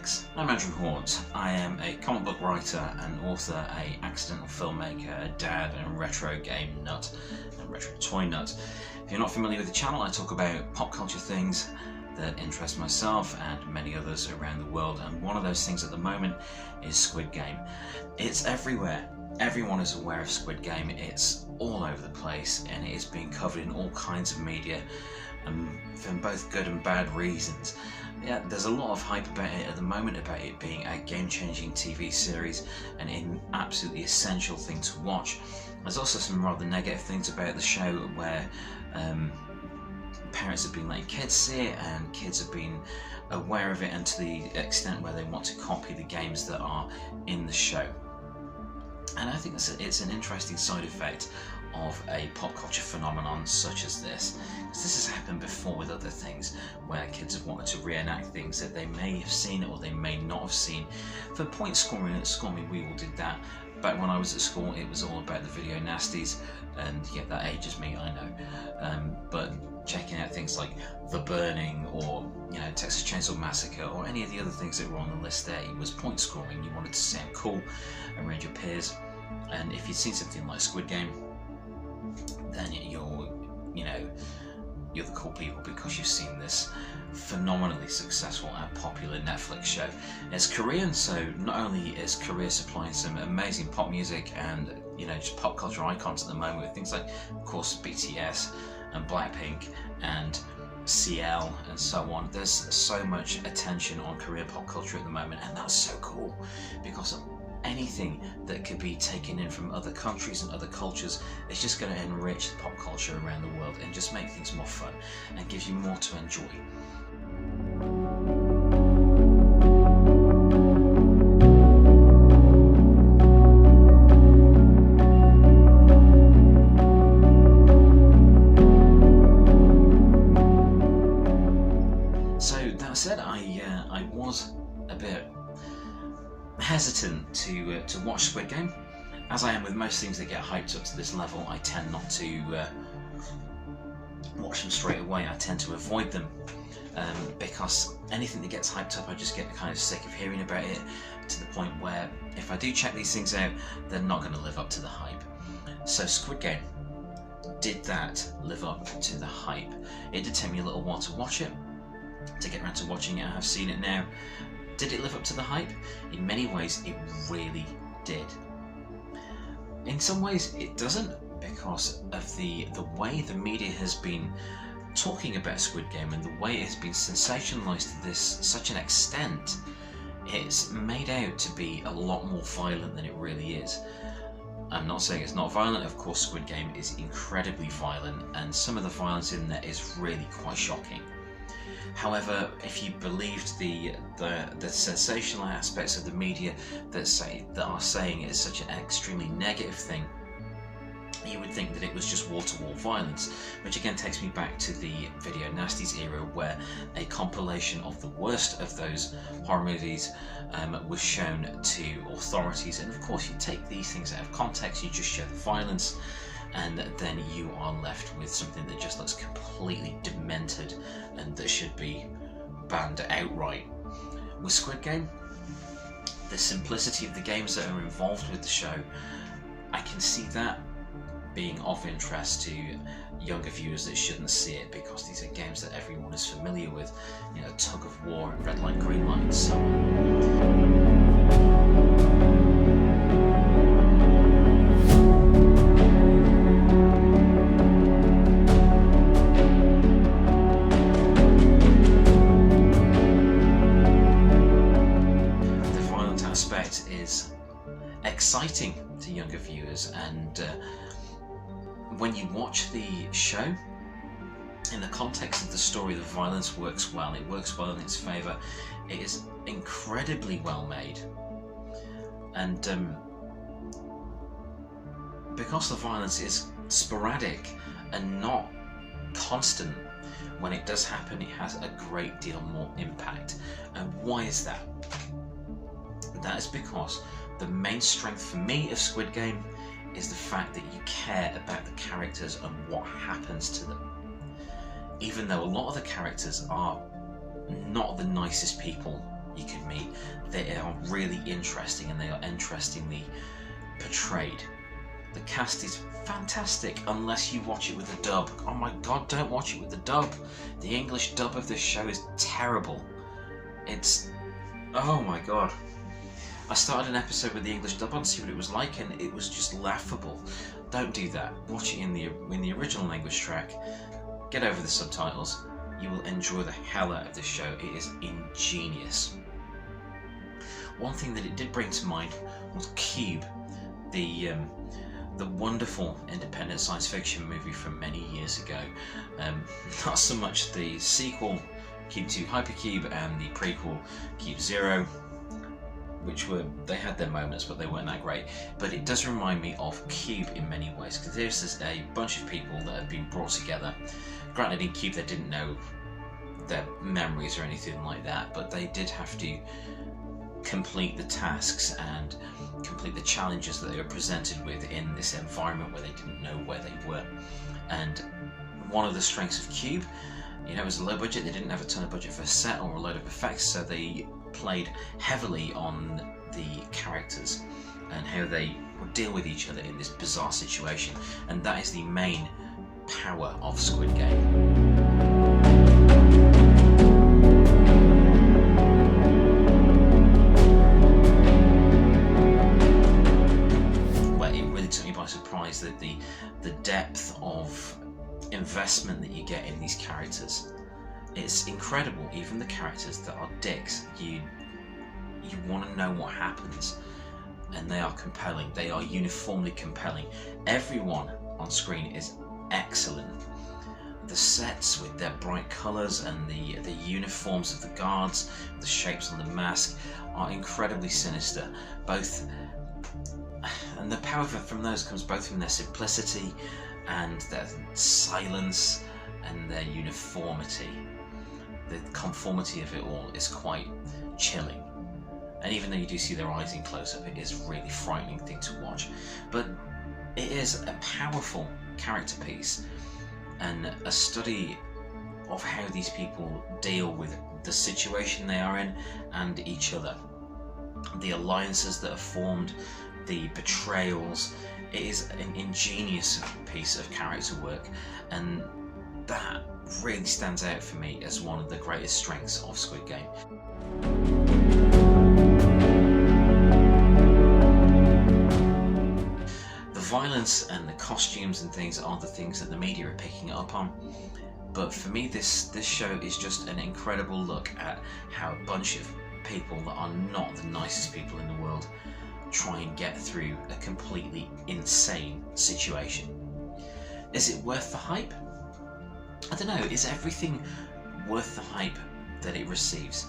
Hex. I'm Andrew Hawnt. I am a comic book writer, an author, an accidental filmmaker, a dad, and a retro game nut, and retro toy nut. If you're not familiar with the channel, I talk about pop culture things that interest myself and many others around the world, and one of those things at the moment is Squid Game. It's everywhere. Everyone is aware of Squid Game. It's all over the place and it is being covered in all kinds of media for both good and bad reasons. Yeah, there's a lot of hype about it at the moment, about it being a game-changing TV series and an absolutely essential thing to watch. There's also some rather negative things about the show where parents have been letting kids see it and kids have been aware of it, and to the extent where they want to copy the games that are in the show. And I think it's an interesting side effect of a pop culture phenomenon such as this, because this has happened before with other things where kids have wanted to reenact things that they may have seen or they may not have seen. For point scoring at school, we all did that. Back when I was at school, it was all about the video nasties, and yeah, that ages me, I know. But checking out things like The Burning or Texas Chainsaw Massacre or any of the other things that were on the list there, it was point scoring. You wanted to sound cool around your peers, and if you'd seen something like Squid Game, then you're the cool people because you've seen this phenomenally successful and popular Netflix show. It's Korean, so not only is Korea supplying some amazing pop music and just pop culture icons at the moment with things like, of course, BTS and Blackpink and CL and so on. There's so much attention on Korean pop culture at the moment, and that's so cool because anything that could be taken in from other countries and other cultures is just going to enrich the pop culture around the world and just make things more fun and gives you more to enjoy. So that said, I was a bit hesitant to watch Squid Game. As I am with most things that get hyped up to this level, I tend not to watch them straight away. I tend to avoid them because anything that gets hyped up, I just get kind of sick of hearing about it, to the point where if I do check these things out, they're not going to live up to the hype. So Squid Game did that live up to the hype. It did take me a little while to watch it, to get around to watching it. I have seen it now. Did it live up to the hype? In many ways, it really did. In some ways, it doesn't, because of the way the media has been talking about Squid Game and the way it has been sensationalized to such an extent. It's made out to be a lot more violent than it really is. I'm not saying it's not violent. Of course, Squid Game is incredibly violent, and some of the violence in there is really quite shocking. However, if you believed the sensational aspects of the media that are saying it's such an extremely negative thing, you would think that it was just wall-to-wall violence, which again takes me back to the video nasties era, where a compilation of the worst of those horror movies was shown to authorities. And of course, you take these things out of context, you just show the violence, and then you are left with something that just looks completely demented and that should be banned outright. With Squid Game, the simplicity of the games that are involved with the show, I can see that being of interest to younger viewers that shouldn't see it, because these are games that everyone is familiar with, tug of war and red light, green light, and so on. Is exciting to younger viewers, and when you watch the show in the context of the story, the violence works well. It works well in its favour. It is incredibly well made, and because the violence is sporadic and not constant, when it does happen, it has a great deal more impact. And why is that? That is because the main strength for me of Squid Game is the fact that you care about the characters and what happens to them. Even though a lot of the characters are not the nicest people you could meet. They are really interesting, and they are interestingly portrayed. The cast is fantastic unless you watch it with a dub. Oh my god, don't watch it with the dub. The English dub of this show is terrible. It's... oh my god. I started an episode with the English dub on to see what it was like, and it was just laughable. Don't do that. Watch it in the original language track. Get over the subtitles. You will enjoy the hell out of this show. It is ingenious. One thing that it did bring to mind was Cube, the wonderful independent science fiction movie from many years ago. Not so much the sequel, Cube 2 Hypercube, and the prequel, Cube Zero, which they had their moments, but they weren't that great. But it does remind me of Cube in many ways, because there's a bunch of people that have been brought together. Granted, in Cube they didn't know their memories or anything like that, but they did have to complete the tasks and complete the challenges that they were presented with in this environment where they didn't know where they were. And one of the strengths of Cube, it was a low budget. They didn't have a ton of budget for a set or a load of effects, so they played heavily on the characters and how they would deal with each other in this bizarre situation. And that is the main power of Squid Game. Surprised that the depth of investment that you get in these characters, it's incredible. Even the characters that are dicks, you want to know what happens, and they are compelling. They are uniformly compelling. Everyone on screen is excellent. The sets with their bright colours and the uniforms of the guards, the shapes on the mask are incredibly sinister. And the power from those comes both from their simplicity and their silence and their uniformity. The conformity of it all is quite chilling. And even though you do see their eyes in close-up, it is a really frightening thing to watch. But it is a powerful character piece and a study of how these people deal with the situation they are in and each other. The alliances that are formed, the betrayals. It is an ingenious piece of character work, and that really stands out for me as one of the greatest strengths of Squid Game. The violence and the costumes and things are the things that the media are picking up on, but for me this show is just an incredible look at how a bunch of people that are not the nicest people in the world try and get through a completely insane situation. Is it worth the hype? I don't know. Is everything worth the hype that it receives?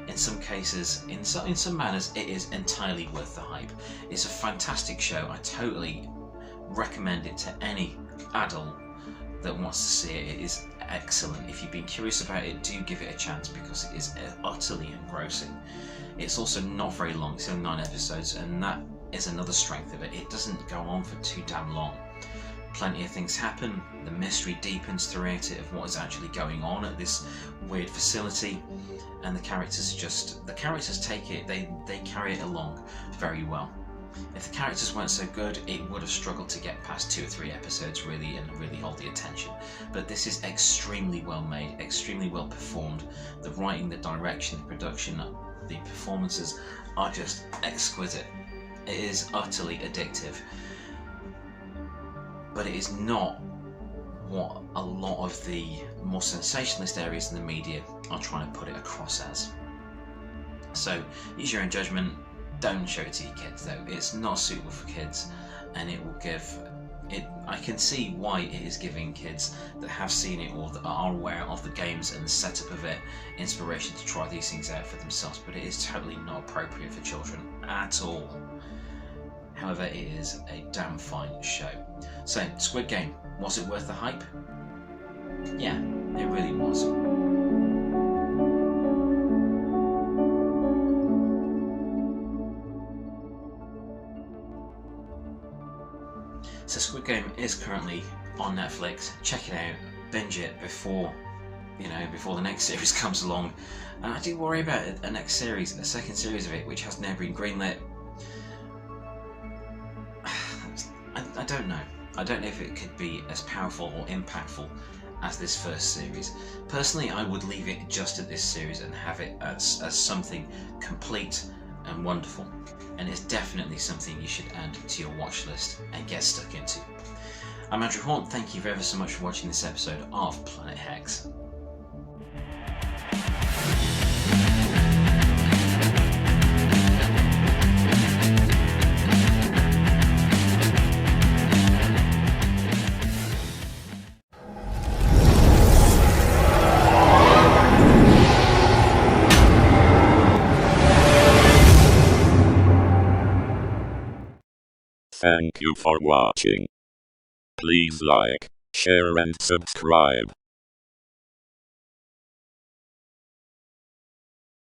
In some cases, in some manners, it is entirely worth the hype. It's a fantastic show. I totally recommend it to any adult that wants to see it. It is excellent. If you've been curious about it, do give it a chance, because it is utterly engrossing. It's also not very long. It's only 9 episodes, and that is another strength of it. It doesn't go on for too damn long. Plenty of things happen. The mystery deepens throughout it of what is actually going on at this weird facility, and the characters take it. They carry it along very well. If the characters weren't so good, it would have struggled to get past 2 or 3 episodes really and really hold the attention. But this is extremely well made, extremely well performed. The writing, the direction, the production, the performances are just exquisite. It is utterly addictive. But it is not what a lot of the more sensationalist areas in the media are trying to put it across as. So use your own judgment. Don't show it to your kids though. It's not suitable for kids, and it will give it. I can see why it is giving kids that have seen it or that are aware of the games and the setup of it inspiration to try these things out for themselves, but it is totally not appropriate for children at all. However, it is a damn fine show. So, Squid Game, was it worth the hype? Yeah, it really was. So Squid Game is currently on Netflix. Check it out, binge it before you know, before the next series comes along. And I do worry about a next series, a second series of it, which has now been greenlit. I don't know. I don't know if it could be as powerful or impactful as this first series. Personally, I would leave it just at this series and have it as something complete and wonderful. And it's definitely something you should add to your watch list and get stuck into. I'm Andrew Hawnt. Thank you ever so much for watching this episode of Planet Hex. Thank you for watching. Please like, share and subscribe.